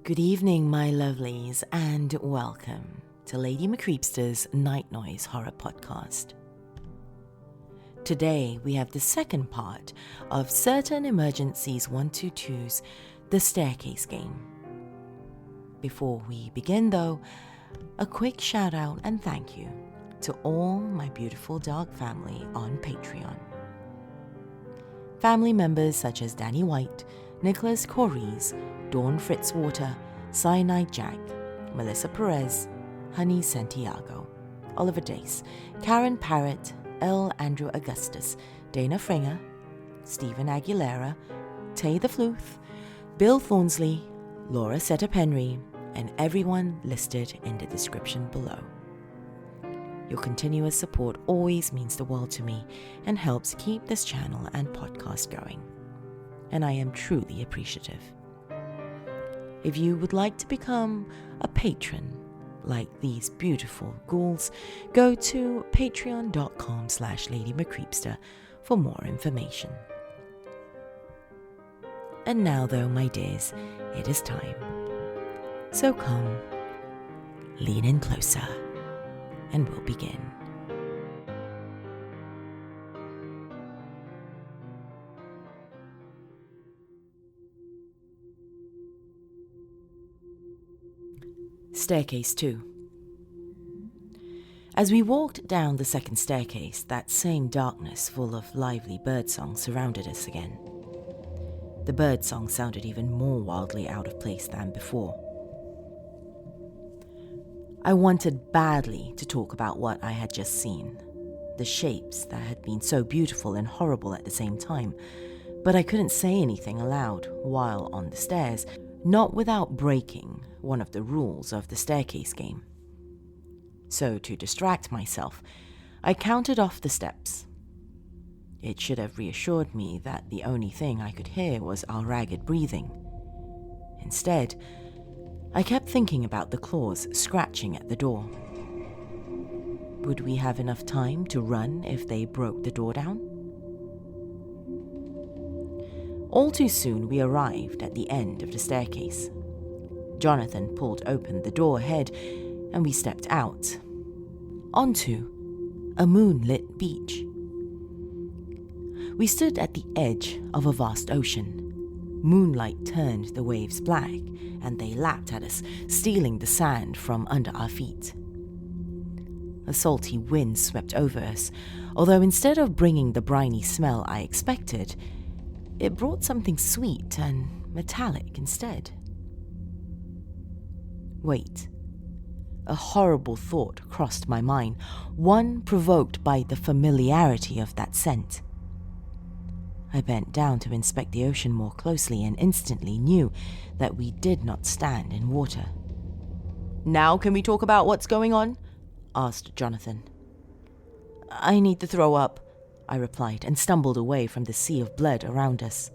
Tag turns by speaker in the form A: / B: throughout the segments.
A: Good evening, my lovelies, and welcome to Lady McCreepster's Night Noise Horror Podcast. Today, we have the second part of Certain Emergencies 122's The Staircase Game. Before we begin, though, a quick shout out and thank you to all my beautiful dog family on Patreon. Family members such as Danny White, Nicholas Corries, Dawn Fritzwater, Cyanide Jack, Melissa Perez, Honey Santiago, Oliver Dace, Karen Parrott, L. Andrew Augustus, Dana Fringer, Stephen Aguilera, Tay the Fluth, Bill Thornsley, Laura Seta-Penry, and everyone listed in the description below. Your continuous support always means the world to me and helps keep this channel and podcast going, and I am truly appreciative. If you would like to become a patron like these beautiful ghouls, go to patreon.com/ladymccreepster for more information. And now though, my dears, it is time. So come, lean in closer, and we'll begin. Staircase 2. As we walked down the second staircase, that same darkness full of lively birdsong surrounded us again. The birdsong sounded even more wildly out of place than before. I wanted badly to talk about what I had just seen, the shapes that had been so beautiful and horrible at the same time, but I couldn't say anything aloud while on the stairs, not without breaking one of the rules of the staircase game. So to distract myself, I counted off the steps. It should have reassured me that the only thing I could hear was our ragged breathing. Instead, I kept thinking about the claws scratching at the door. Would we have enough time to run if they broke the door down? All too soon we arrived at the end of the staircase. Jonathan pulled open the door ahead and we stepped out onto a moonlit beach. We stood at the edge of a vast ocean. Moonlight turned the waves black and they lapped at us, stealing the sand from under our feet. A salty wind swept over us, although instead of bringing the briny smell I expected, it brought something sweet and metallic instead. Wait. A horrible thought crossed my mind, one provoked by the familiarity of that scent. I bent down to inspect the ocean more closely and instantly knew that we did not stand in water. "Now can we talk about what's going on?" asked Jonathan. "I need to throw up," I replied and stumbled away from the sea of blood around us.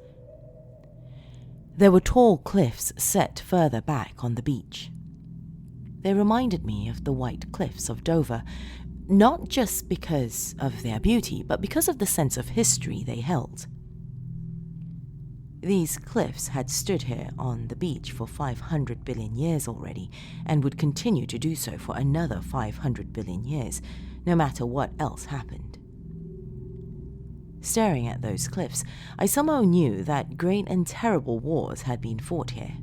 A: There were tall cliffs set further back on the beach. They reminded me of the white cliffs of Dover, not just because of their beauty, but because of the sense of history they held. These cliffs had stood here on the beach for 500 billion years already, and would continue to do so for another 500 billion years, no matter what else happened. Staring at those cliffs, I somehow knew that great and terrible wars had been fought here.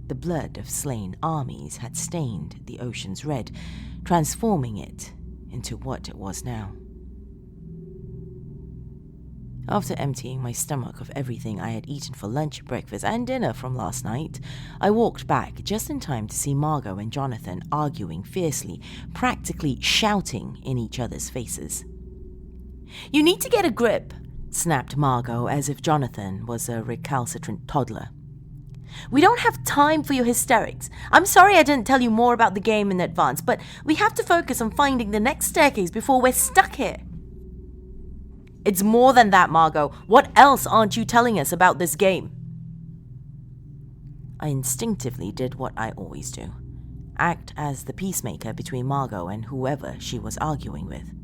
A: The blood of slain armies had stained the ocean's red, transforming it into what it was now. After emptying my stomach of everything I had eaten for lunch, breakfast, and dinner from last night, I walked back just in time to see Margot and Jonathan arguing fiercely, practically shouting in each other's faces. "You need to get a grip," snapped Margot as if Jonathan was a recalcitrant toddler. "We don't have time for your hysterics. I'm sorry I didn't tell you more about the game in advance, but we have to focus on finding the next staircase before we're stuck here." "It's more than that, Margot. What else aren't you telling us about this game?" I instinctively did what I always do. Act as the peacemaker between Margot and whoever she was arguing with.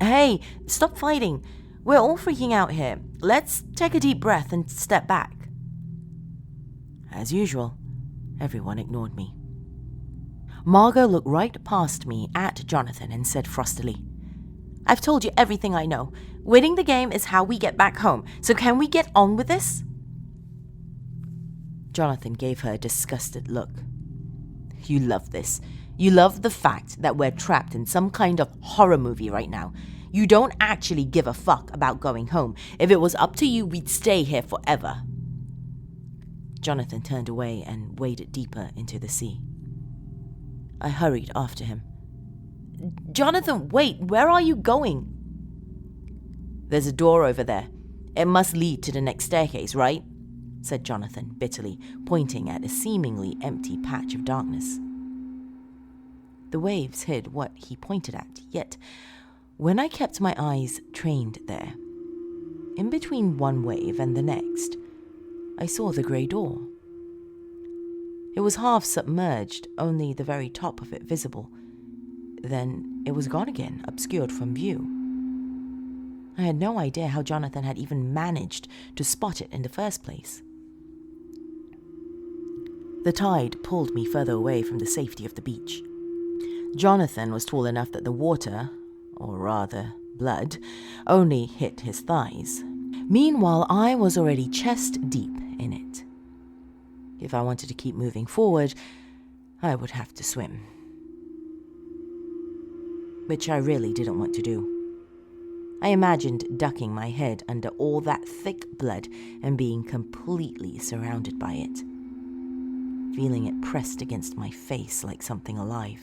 A: "Hey, stop fighting. We're all freaking out here. Let's take a deep breath and step back." As usual, everyone ignored me. Margot looked right past me at Jonathan and said frostily, "I've told you everything I know. Winning the game is how we get back home, so can we get on with this?" Jonathan gave her a disgusted look. "You love this. You love the fact that we're trapped in some kind of horror movie right now. You don't actually give a fuck about going home. If it was up to you, we'd stay here forever." Jonathan turned away and waded deeper into the sea. I hurried after him. "Jonathan, wait, where are you going?" "There's a door over there. It must lead to the next staircase, right?" said Jonathan bitterly, pointing at a seemingly empty patch of darkness. The waves hid what he pointed at, yet when I kept my eyes trained there, in between one wave and the next, I saw the grey door. It was half submerged, only the very top of it visible. Then it was gone again, obscured from view. I had no idea how Jonathan had even managed to spot it in the first place. The tide pulled me further away from the safety of the beach. Jonathan was tall enough that the water, or rather blood, only hit his thighs. Meanwhile, I was already chest deep in it. If I wanted to keep moving forward, I would have to swim. Which I really didn't want to do. I imagined ducking my head under all that thick blood and being completely surrounded by it, feeling it pressed against my face like something alive.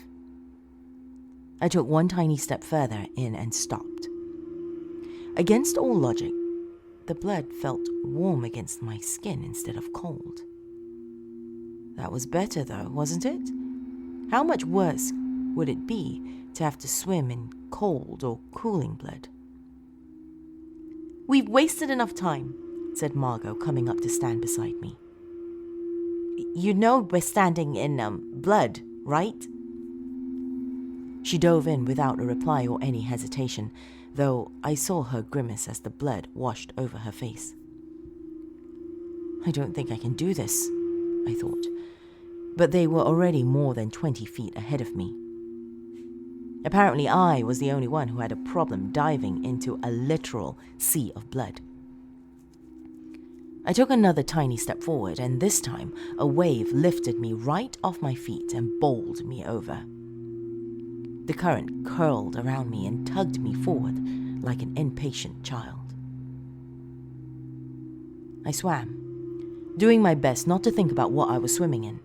A: I took one tiny step further in and stopped. Against all logic, the blood felt warm against my skin instead of cold. That was better though, wasn't it? How much worse would it be to have to swim in cold or cooling blood? "We've wasted enough time," said Margot, coming up to stand beside me. "You know we're standing in, blood, right?" She dove in without a reply or any hesitation, though I saw her grimace as the blood washed over her face. I don't think I can do this, I thought, but they were already more than 20 feet ahead of me. Apparently I was the only one who had a problem diving into a literal sea of blood. I took another tiny step forward, and this time a wave lifted me right off my feet and bowled me over. The current curled around me and tugged me forward like an impatient child. I swam, doing my best not to think about what I was swimming in.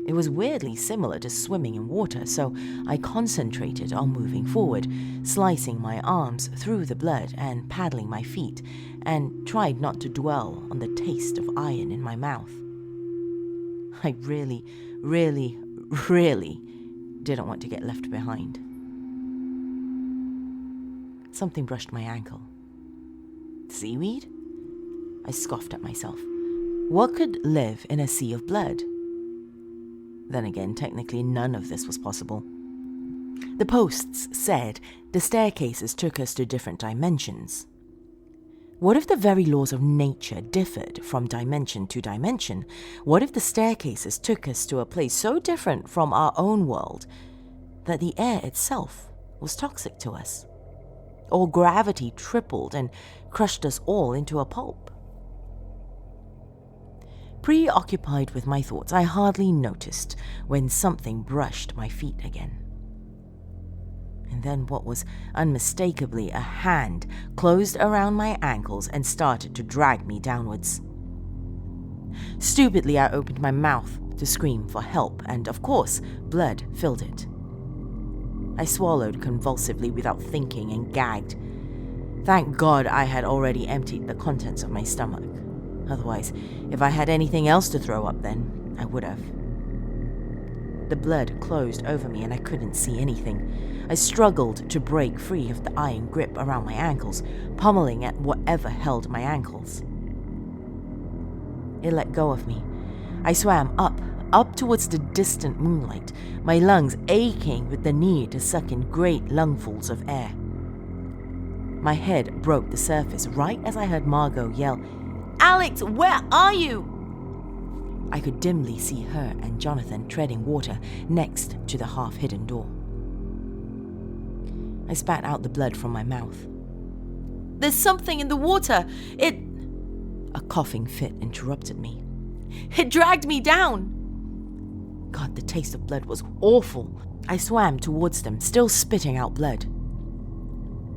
A: It was weirdly similar to swimming in water, so I concentrated on moving forward, slicing my arms through the blood and paddling my feet, and tried not to dwell on the taste of iron in my mouth. I really didn't want to get left behind. Something brushed my ankle. Seaweed? I scoffed at myself. What could live in a sea of blood? Then again, technically none of this was possible. The posts said the staircases took us to different dimensions. What if the very laws of nature differed from dimension to dimension? What if the staircases took us to a place so different from our own world that the air itself was toxic to us? Or gravity tripled and crushed us all into a pulp? Preoccupied with my thoughts, I hardly noticed when something brushed my feet again. And then what was unmistakably a hand closed around my ankles and started to drag me downwards. Stupidly, I opened my mouth to scream for help, and of course, blood filled it. I swallowed convulsively without thinking and gagged. Thank God I had already emptied the contents of my stomach. Otherwise, if I had anything else to throw up then, I would have. The blood closed over me and I couldn't see anything. I struggled to break free of the iron grip around my ankles, pummeling at whatever held my ankles. It let go of me. I swam up towards the distant moonlight, my lungs aching with the need to suck in great lungfuls of air. My head broke the surface right as I heard Margot yell, "Alex, where are you?" I could dimly see her and Jonathan treading water next to the half-hidden door. I spat out the blood from my mouth. "There's something in the water! It..." A coughing fit interrupted me. "It dragged me down!" God, the taste of blood was awful. I swam towards them, still spitting out blood.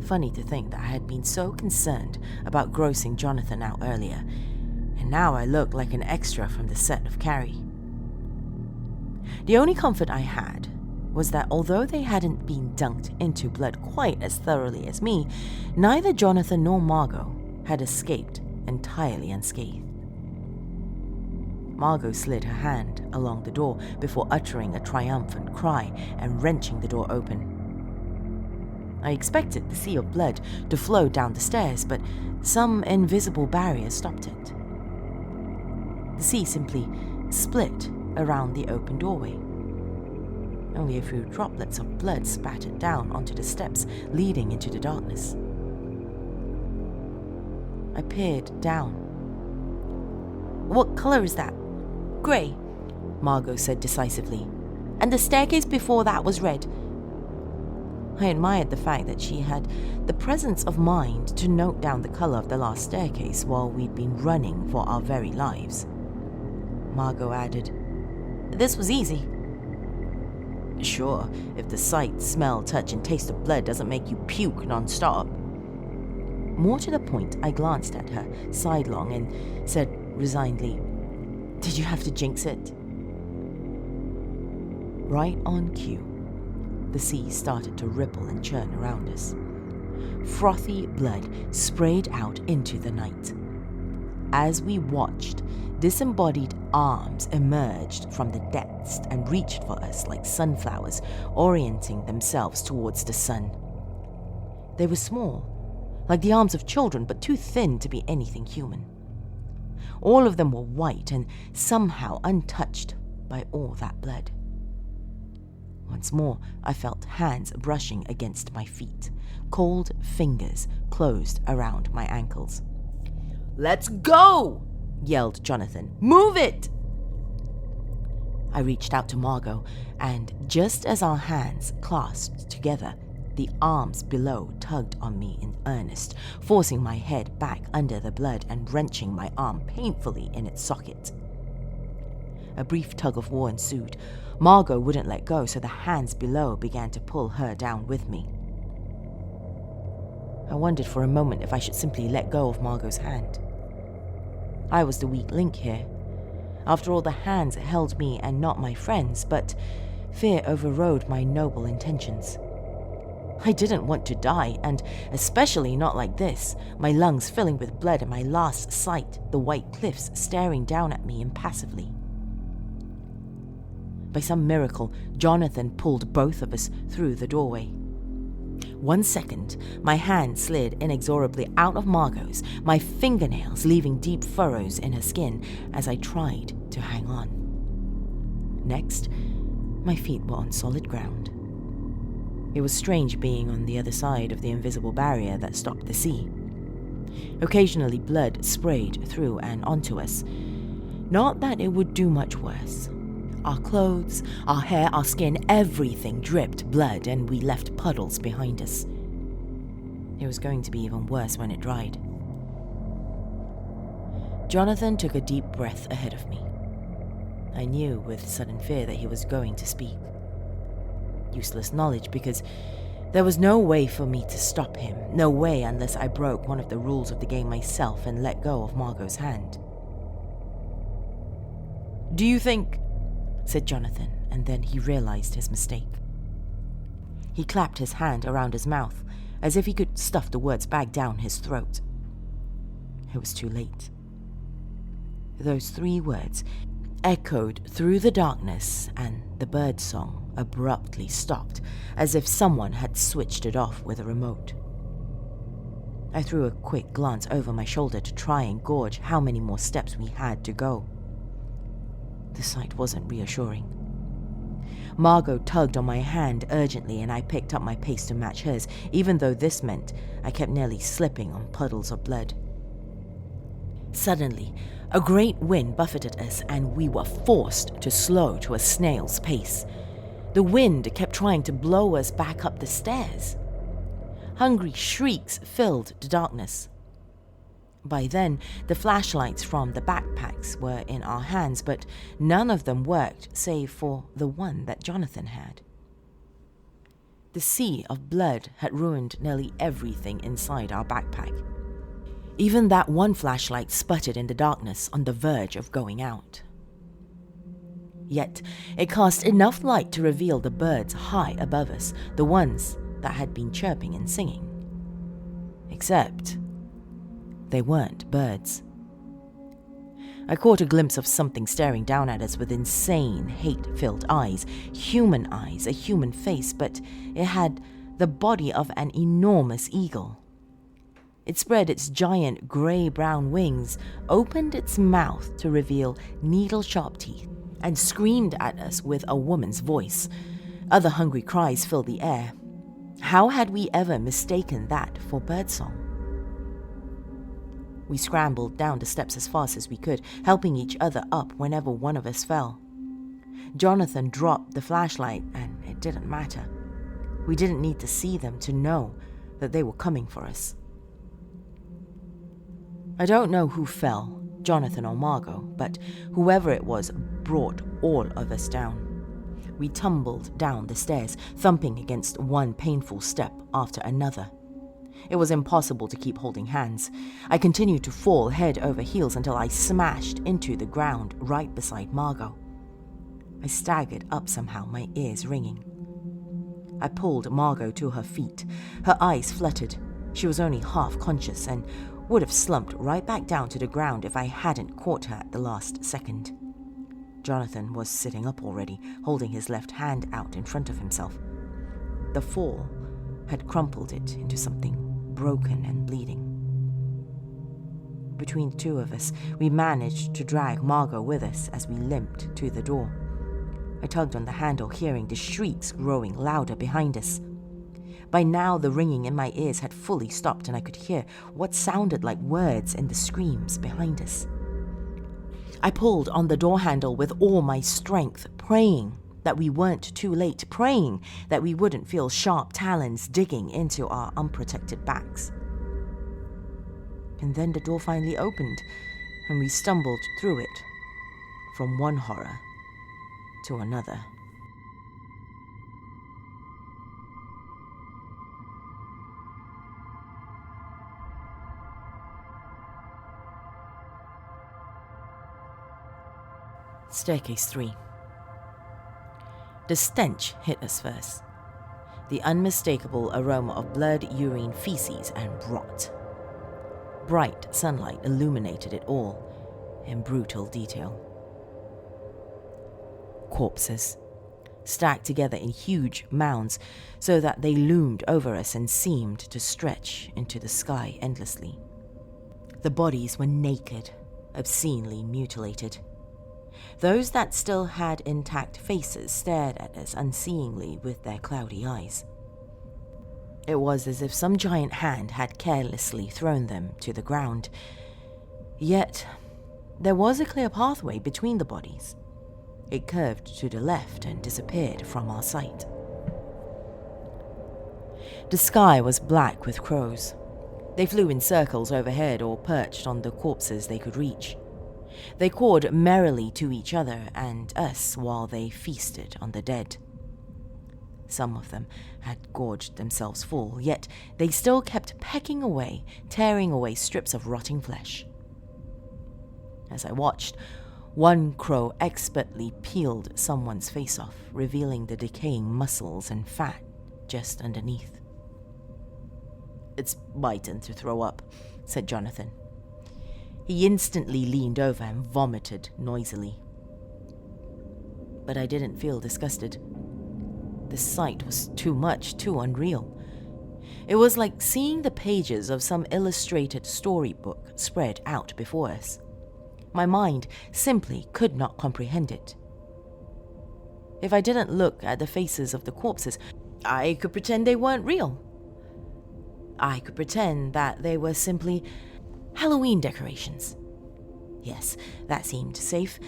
A: Funny to think that I had been so concerned about grossing Jonathan out earlier, and now I looked like an extra from the set of Carrie. The only comfort I had was that although they hadn't been dunked into blood quite as thoroughly as me, neither Jonathan nor Margot had escaped entirely unscathed. Margot slid her hand along the door before uttering a triumphant cry and wrenching the door open. I expected the sea of blood to flow down the stairs, but some invisible barrier stopped it. The sea simply split around the open doorway. Only a few droplets of blood spattered down onto the steps leading into the darkness. I peered down. "What color is that?" "Grey," Margot said decisively. "And the staircase before that was red." I admired the fact that she had the presence of mind to note down the color of the last staircase while we'd been running for our very lives. Margot added, "This was easy." "Sure, if the sight, smell, touch, and taste of blood doesn't make you puke non-stop." More to the point, I glanced at her sidelong and said resignedly, "Did you have to jinx it?" Right on cue, the sea started to ripple and churn around us. Frothy blood sprayed out into the night. As we watched, disembodied arms emerged from the depths and reached for us like sunflowers, orienting themselves towards the sun. They were small, like the arms of children, but too thin to be anything human. All of them were white and somehow untouched by all that blood. Once more, I felt hands brushing against my feet. Cold fingers closed around my ankles. "Let's go!" yelled Jonathan. "Move it!" I reached out to Margot, and just as our hands clasped together, the arms below tugged on me in earnest, forcing my head back under the blood and wrenching my arm painfully in its socket. A brief tug of war ensued. Margot wouldn't let go, so the hands below began to pull her down with me. I wondered for a moment if I should simply let go of Margot's hand. I was the weak link here. After all, the hands held me and not my friends, but fear overrode my noble intentions. I didn't want to die, and especially not like this, my lungs filling with blood and my last sight, the white cliffs staring down at me impassively. By some miracle, Jonathan pulled both of us through the doorway. 1 second, my hand slid inexorably out of Margot's, my fingernails leaving deep furrows in her skin as I tried to hang on. Next, my feet were on solid ground. It was strange being on the other side of the invisible barrier that stopped the sea. Occasionally, blood sprayed through and onto us. Not that it would do much worse. Our clothes, our hair, our skin, everything dripped blood, and we left puddles behind us. It was going to be even worse when it dried. Jonathan took a deep breath ahead of me. I knew with sudden fear that he was going to speak. Useless knowledge, because there was no way for me to stop him. No way unless I broke one of the rules of the game myself and let go of Margot's hand. "Do you think," said Jonathan, and then he realized his mistake. He clapped his hand around his mouth, as if he could stuff the words back down his throat. It was too late. Those 3 words echoed through the darkness, and the bird song abruptly stopped, as if someone had switched it off with a remote. I threw a quick glance over my shoulder to try and gauge how many more steps we had to go. The sight wasn't reassuring. Margot tugged on my hand urgently, and I picked up my pace to match hers, even though this meant I kept nearly slipping on puddles of blood. Suddenly, a great wind buffeted us and we were forced to slow to a snail's pace. The wind kept trying to blow us back up the stairs. Hungry shrieks filled the darkness. By then, the flashlights from the backpacks were in our hands, but none of them worked save for the one that Jonathan had. The sea of blood had ruined nearly everything inside our backpack. Even that one flashlight sputtered in the darkness on the verge of going out. Yet, it cast enough light to reveal the birds high above us, the ones that had been chirping and singing. Except they weren't birds. I caught a glimpse of something staring down at us with insane, hate-filled eyes, a human face, but it had the body of an enormous eagle. It spread its giant grey-brown wings, opened its mouth to reveal needle-sharp teeth, and screamed at us with a woman's voice. Other hungry cries filled the air. How had we ever mistaken that for birdsong? We scrambled down the steps as fast as we could, helping each other up whenever one of us fell. Jonathan dropped the flashlight, and it didn't matter. We didn't need to see them to know that they were coming for us. I don't know who fell, Jonathan or Margot, but whoever it was brought all of us down. We tumbled down the stairs, thumping against one painful step after another. It was impossible to keep holding hands. I continued to fall head over heels until I smashed into the ground right beside Margot. I staggered up somehow, my ears ringing. I pulled Margot to her feet. Her eyes fluttered. She was only half conscious and would have slumped right back down to the ground if I hadn't caught her at the last second. Jonathan was sitting up already, holding his left hand out in front of himself. The fall had crumpled it into something broken and bleeding. Between the two of us, we managed to drag Margot with us as we limped to the door. I tugged on the handle, hearing the shrieks growing louder behind us. By now, the ringing in my ears had fully stopped, and I could hear what sounded like words in the screams behind us. I pulled on the door handle with all my strength, praying that we weren't too late, praying that we wouldn't feel sharp talons digging into our unprotected backs. And then the door finally opened, and we stumbled through it, from one horror to another. Staircase 3. The stench hit us first. The unmistakable aroma of blood, urine, feces, and rot. Bright sunlight illuminated it all in brutal detail. Corpses, stacked together in huge mounds so that they loomed over us and seemed to stretch into the sky endlessly. The bodies were naked, obscenely mutilated. Those that still had intact faces stared at us unseeingly with their cloudy eyes. It was as if some giant hand had carelessly thrown them to the ground. Yet, there was a clear pathway between the bodies. It curved to the left and disappeared from our sight. The sky was black with crows. They flew in circles overhead or perched on the corpses they could reach. They cawed merrily to each other and us while they feasted on the dead. Some of them had gorged themselves full, yet they still kept pecking away, tearing away strips of rotting flesh. As I watched, one crow expertly peeled someone's face off, revealing the decaying muscles and fat just underneath. "It's biting to throw up," said Jonathan. He instantly leaned over and vomited noisily. But I didn't feel disgusted. The sight was too much, too unreal. It was like seeing the pages of some illustrated storybook spread out before us. My mind simply could not comprehend it. If I didn't look at the faces of the corpses, I could pretend they weren't real. I could pretend that they were simply Halloween decorations. Yes, that seemed safe.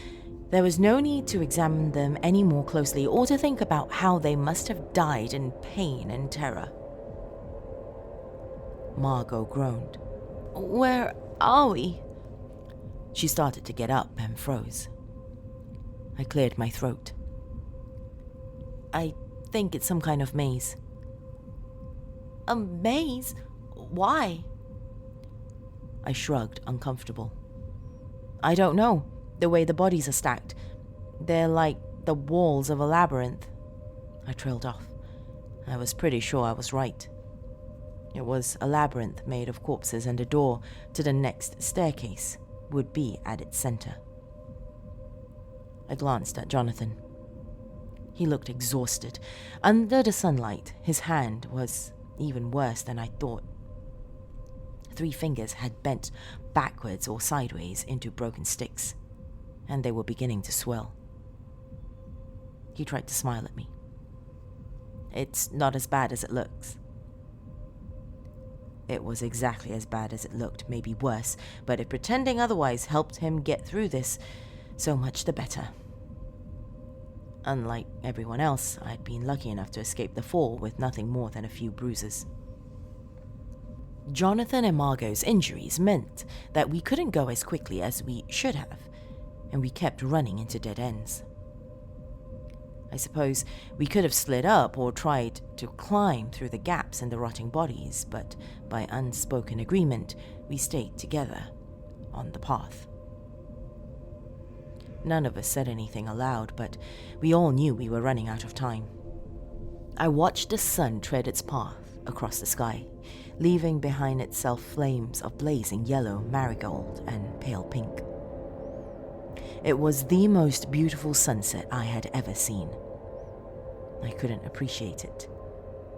A: There was no need to examine them any more closely or to think about how they must have died in pain and terror. Margot groaned. "Where are we?" She started to get up and froze. I cleared my throat. "I think it's some kind of maze." "A maze? Why?" I shrugged, uncomfortable. "I don't know. The way the bodies are stacked. They're like the walls of a labyrinth." I trailed off. I was pretty sure I was right. It was a labyrinth made of corpses, and a door to the next staircase would be at its center. I glanced at Jonathan. He looked exhausted. Under the sunlight, his hand was even worse than I thought. 3 fingers had bent backwards or sideways into broken sticks, and they were beginning to swell. He tried to smile at me. "It's not as bad as it looks." It was exactly as bad as it looked, maybe worse, but if pretending otherwise helped him get through this, so much the better. Unlike everyone else, I'd been lucky enough to escape the fall with nothing more than a few bruises. Jonathan and Margot's injuries meant that we couldn't go as quickly as we should have, and we kept running into dead ends. I suppose we could have slid up or tried to climb through the gaps in the rotting bodies, but by unspoken agreement, we stayed together on the path. None of us said anything aloud, but we all knew we were running out of time. I watched the sun tread its path across the sky, leaving behind itself flames of blazing yellow, marigold, and pale pink. It was the most beautiful sunset I had ever seen. I couldn't appreciate it.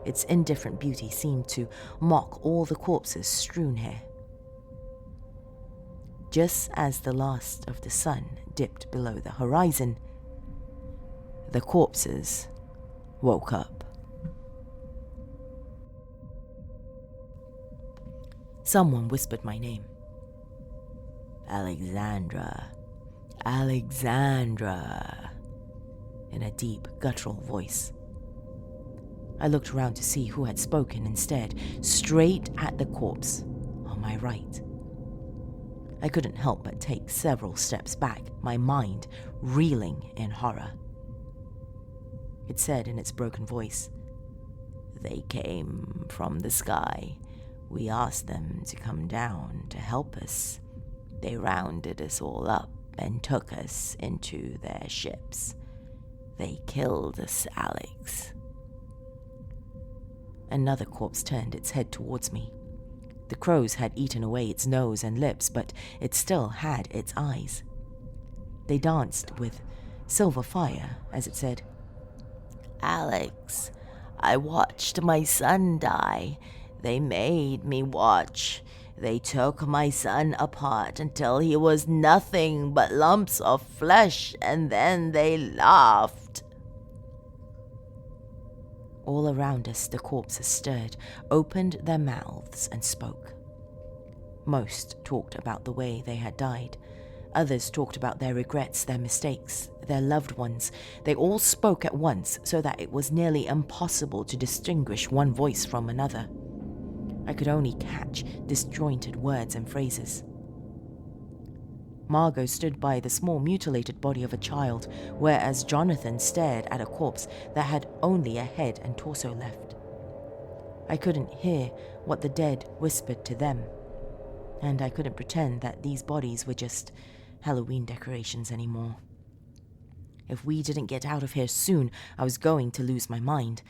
A: Its indifferent beauty seemed to mock all the corpses strewn here. Just as the last of the sun dipped below the horizon, the corpses woke up. Someone whispered my name. "Alexandra. Alexandra," in a deep, guttural voice. I looked around to see who had spoken instead, straight at the corpse on my right. I couldn't help but take several steps back, my mind reeling in horror. It said in its broken voice, "They came from the sky. We asked them to come down to help us. They rounded us all up and took us into their ships. They killed us, Alex." Another corpse turned its head towards me. The crows had eaten away its nose and lips, but it still had its eyes. They danced with silver fire as it said, "Alex, I watched my son die. They made me watch. They took my son apart until he was nothing but lumps of flesh, and then they laughed." All around us, the corpses stirred, opened their mouths, and spoke. Most talked about the way they had died. Others talked about their regrets, their mistakes, their loved ones. They all spoke at once, so that it was nearly impossible to distinguish one voice from another. I could only catch disjointed words and phrases. Margot stood by the small mutilated body of a child, whereas Jonathan stared at a corpse that had only a head and torso left. I couldn't hear what the dead whispered to them, and I couldn't pretend that these bodies were just Halloween decorations anymore. If we didn't get out of here soon, I was going to lose my mind.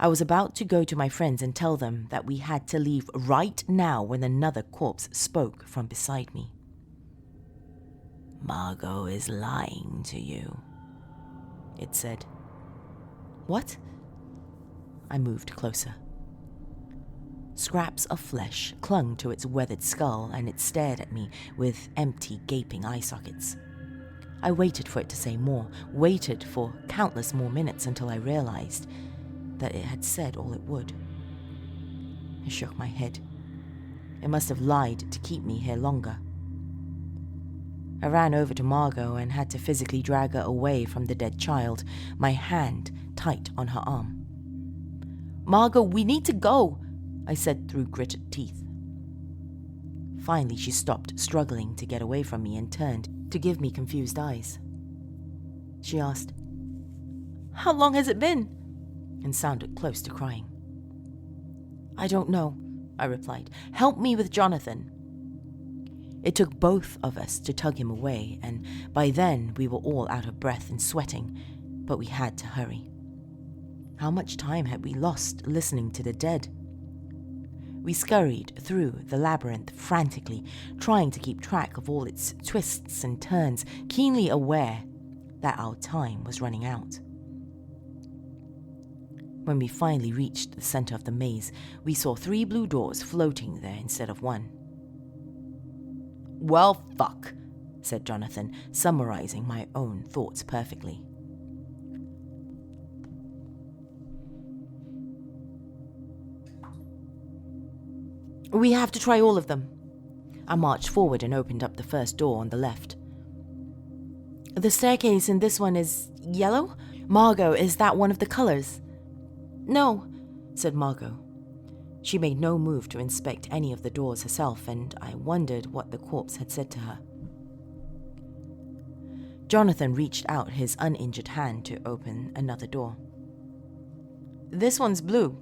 A: I was about to go to my friends and tell them that we had to leave right now when another corpse spoke from beside me. "Margot is lying to you," it said. "What?" I moved closer. Scraps of flesh clung to its weathered skull, and it stared at me with empty, gaping eye sockets. I waited for it to say more, waited for countless more minutes until I realized that it had said all it would. I shook my head. It must have lied to keep me here longer. I ran over to Margot and had to physically drag her away from the dead child, my hand tight on her arm. "Margot, we need to go," I said through gritted teeth. Finally, she stopped struggling to get away from me and turned to give me confused eyes. She asked, "How long has it been?" and sounded close to crying. "I don't know," I replied. "Help me with Jonathan." It took both of us to tug him away, and by then we were all out of breath and sweating, but we had to hurry. How much time had we lost listening to the dead? We scurried through the labyrinth frantically, trying to keep track of all its twists and turns, keenly aware that our time was running out. When we finally reached the center of the maze, we saw 3 blue doors floating there instead of 1. "Well, fuck," said Jonathan, summarizing my own thoughts perfectly. "We have to try all of them." I marched forward and opened up the first door on the left. "The staircase in this one is yellow? Margot, is that one of the colors?" "No," said Margot. She made no move to inspect any of the doors herself, and I wondered what the corpse had said to her. Jonathan reached out his uninjured hand to open another door. "This one's blue."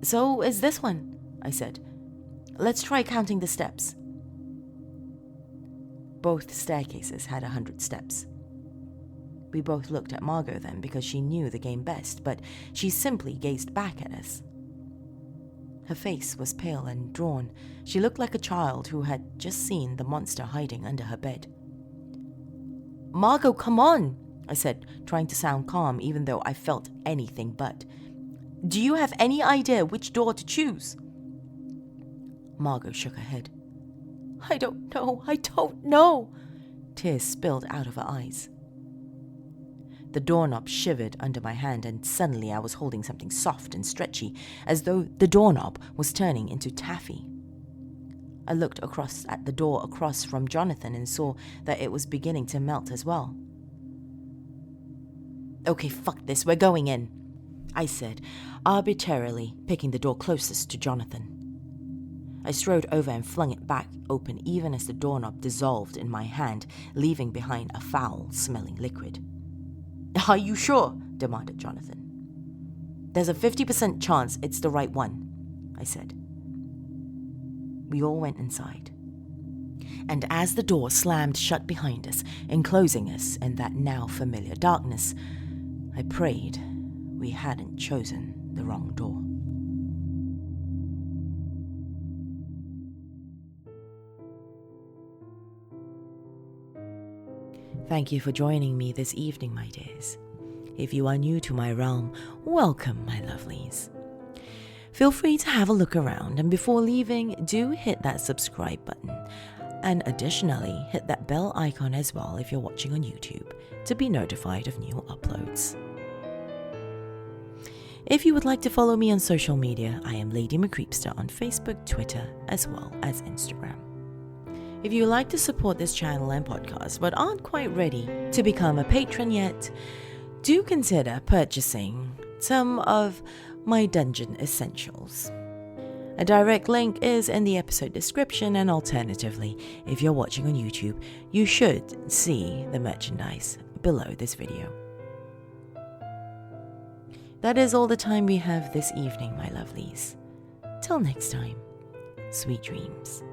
A: "So is this one," I said. "Let's try counting the steps." Both staircases had 100 steps. We both looked at Margot then because she knew the game best, but she simply gazed back at us. Her face was pale and drawn. She looked like a child who had just seen the monster hiding under her bed. "Margot, come on," I said, trying to sound calm even though I felt anything but. "Do you have any idea which door to choose?" Margot shook her head. I don't know. Tears spilled out of her eyes. The doorknob shivered under my hand, and suddenly I was holding something soft and stretchy, as though the doorknob was turning into taffy. I looked across at the door across from Jonathan and saw that it was beginning to melt as well. "Okay, fuck this, we're going in," I said, arbitrarily picking the door closest to Jonathan. I strode over and flung it back open even as the doorknob dissolved in my hand, leaving behind a foul-smelling liquid. "Are you sure?" demanded Jonathan. "There's a 50% chance it's the right one," I said. We all went inside. And as the door slammed shut behind us, enclosing us in that now familiar darkness, I prayed we hadn't chosen the wrong door. Thank you for joining me this evening, my dears. If you are new to my realm, welcome, my lovelies. Feel free to have a look around, and before leaving, do hit that subscribe button. And additionally, hit that bell icon as well if you're watching on YouTube to be notified of new uploads. If you would like to follow me on social media, I am Lady Creepypasta on Facebook, Twitter, as well as Instagram. If you would like to support this channel and podcast but aren't quite ready to become a patron yet, do consider purchasing some of my dungeon essentials. A direct link is in the episode description, and alternatively, if you're watching on YouTube, you should see the merchandise below this video. That is all the time we have this evening, my lovelies. Till next time, sweet dreams.